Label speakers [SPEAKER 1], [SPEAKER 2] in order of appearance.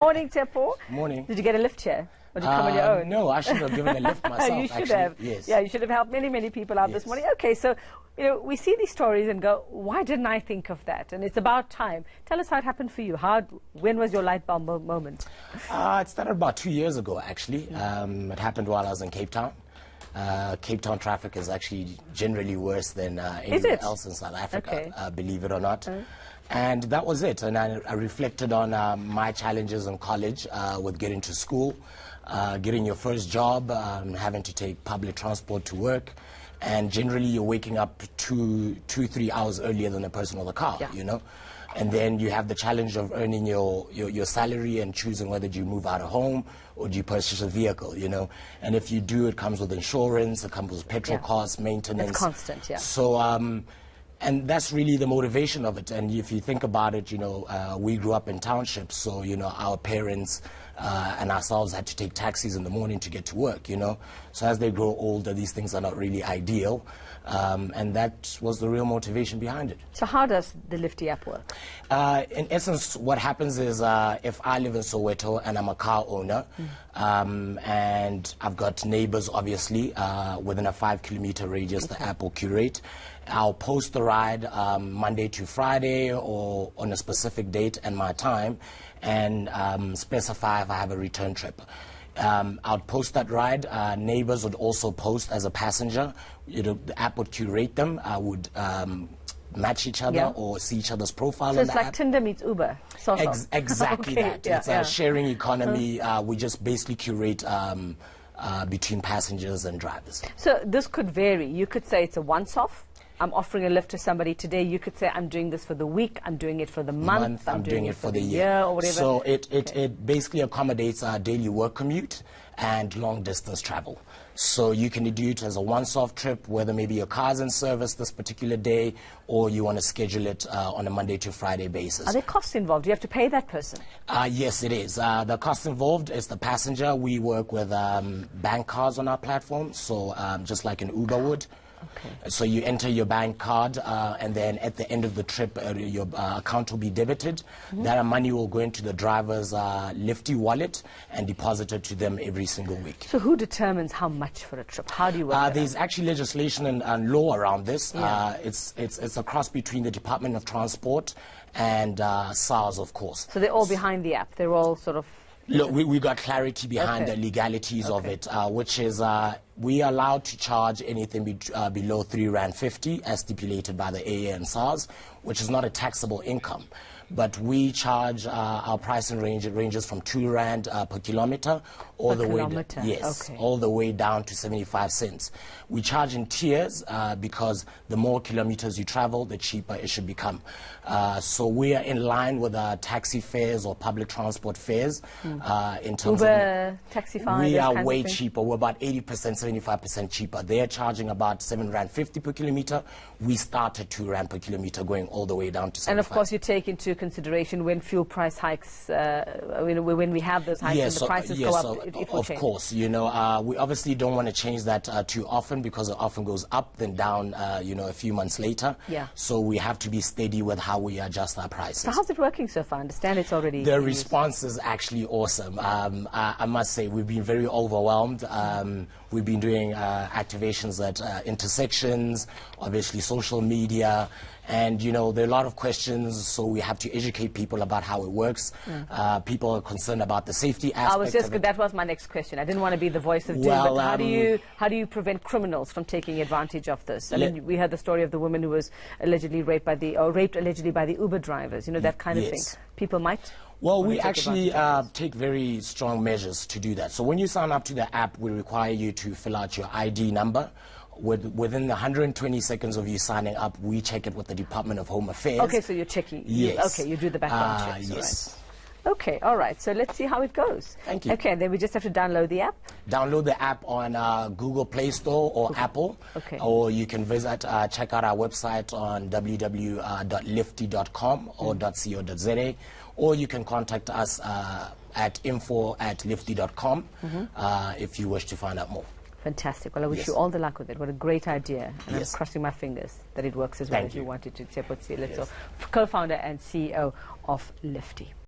[SPEAKER 1] Morning, Tshepo.
[SPEAKER 2] Morning.
[SPEAKER 1] Did you get a lift here? Or did you come on your own?
[SPEAKER 2] No, I should have given a lift myself.
[SPEAKER 1] You should
[SPEAKER 2] actually.
[SPEAKER 1] have.
[SPEAKER 2] Yes.
[SPEAKER 1] Yeah, you should have helped many people out this morning. Okay, so we see these stories and go, why didn't I think of that? And it's about time. Tell us how it happened for you. When was your light bulb moment?
[SPEAKER 2] It started about 2 years ago, actually. It happened while I was in Cape Town. Cape Town traffic is actually generally worse than anywhere else in South Africa, believe it or not. And that was it. And I reflected on my challenges in college with getting to school, getting your first job, having to take public transport to work. And generally, you're waking up 3 hours earlier than a person with a car, you know. And then you have the challenge of earning your salary and choosing whether you move out of home or do you purchase a vehicle, you know. And if you do, it comes with insurance, it comes with petrol costs, maintenance.
[SPEAKER 1] It's constant,
[SPEAKER 2] So, and that's really the motivation of it. And if you think about it, you know, we grew up in townships, so, you know, our parents and ourselves had to take taxis in the morning to get to work, you know. So as they grow older, these things are not really ideal. And that was the real motivation behind it.
[SPEAKER 1] So how does the Lifti app work?
[SPEAKER 2] In essence, what happens is if I live in Soweto and I'm a car owner, and I've got neighbors, obviously, within a 5-kilometer radius, the app will curate. I'll post the ride Monday to Friday or on a specific date and my time, and specify if I have a return trip. I'll post that ride. Neighbors would also post as a passenger. You know, the app would curate them. I would match each other or see each other's profile.
[SPEAKER 1] So it's like Tinder meets Uber.
[SPEAKER 2] Exactly that. It's a sharing economy. We just basically curate between passengers and drivers.
[SPEAKER 1] So this could vary. You could say it's a once-off. I'm offering a lift to somebody today. You could say, I'm doing this for the week, I'm doing it for the month, I'm doing it for the year, or whatever.
[SPEAKER 2] So it basically accommodates our daily work commute and long distance travel. So you can do it as a once-off trip, whether maybe your car's in service this particular day, or you want to schedule it on a Monday to Friday basis.
[SPEAKER 1] Are there costs involved? Do you have to pay that person?
[SPEAKER 2] Yes, it is. The cost involved is the passenger. We work with bank cards on our platform, so just like an Uber would. So you enter your bank card, and then at the end of the trip, your account will be debited. That money will go into the driver's Lifti wallet and deposited to them every single week.
[SPEAKER 1] So who determines how much for a trip? How do you work
[SPEAKER 2] There's actually legislation and law around this. It's a cross between the Department of Transport and SARS, of course.
[SPEAKER 1] So they're all behind the app. They're all sort of...
[SPEAKER 2] Look, we got clarity behind the legalities of it, which is we are allowed to charge anything below R3.50 as stipulated by the AA and SARS, which is not a taxable income. But we charge our pricing range. It ranges from R2 per kilometer all the way down to 75 cents. We charge in tiers because the more kilometers you travel, the cheaper it should become. So we are in line with taxi fares or public transport fares in terms
[SPEAKER 1] Uber, Taxify.
[SPEAKER 2] We are way cheaper. We're about 80%, 75% cheaper. They're charging about R7.50 per kilometer. We start at R2 per kilometer, going all the way down to 75.
[SPEAKER 1] And of course, you take into consideration when fuel price hikes, when we have those hikes and the prices go up, it will change.
[SPEAKER 2] Of course, you know, we obviously don't want to change that too often because it often goes up then down, you know, a few months later. So we have to be steady with how we adjust our prices.
[SPEAKER 1] So how's it working so far? I understand it's already...
[SPEAKER 2] The response is actually awesome. I must say we've been very overwhelmed. We've been doing activations at intersections, obviously social media, and you know there are a lot of questions, so we have to educate people about how it works. People are concerned about the safety aspect.
[SPEAKER 1] That was my next question. I didn't want to be the voice of doom, but how do you prevent criminals from taking advantage of this? I mean, we heard the story of the woman who was allegedly raped allegedly by the Uber drivers. You know, that kind of thing. People might.
[SPEAKER 2] Well, we actually take very strong measures to do that. So when you sign up to the app, we require you to fill out your ID number. Within the 120 seconds of you signing up, we check it with the Department of Home Affairs.
[SPEAKER 1] Okay, so you're checking.
[SPEAKER 2] Yes.
[SPEAKER 1] Okay, you do the background checks.
[SPEAKER 2] Yes.
[SPEAKER 1] Right. Okay, all right. So let's see how it goes.
[SPEAKER 2] Thank you.
[SPEAKER 1] Okay, then we just have to download the app.
[SPEAKER 2] Download the app on Google Play Store or Apple. Or you can check out our website on www.lifti.com or .co.za. Or you can contact us at info@lifti.com if you wish to find out more.
[SPEAKER 1] Fantastic. Well, I wish you all the luck with it. What a great idea. And I'm crossing my fingers that it works as well as you wanted to. Tshepo Seeletso, co-founder and CEO of Lifti.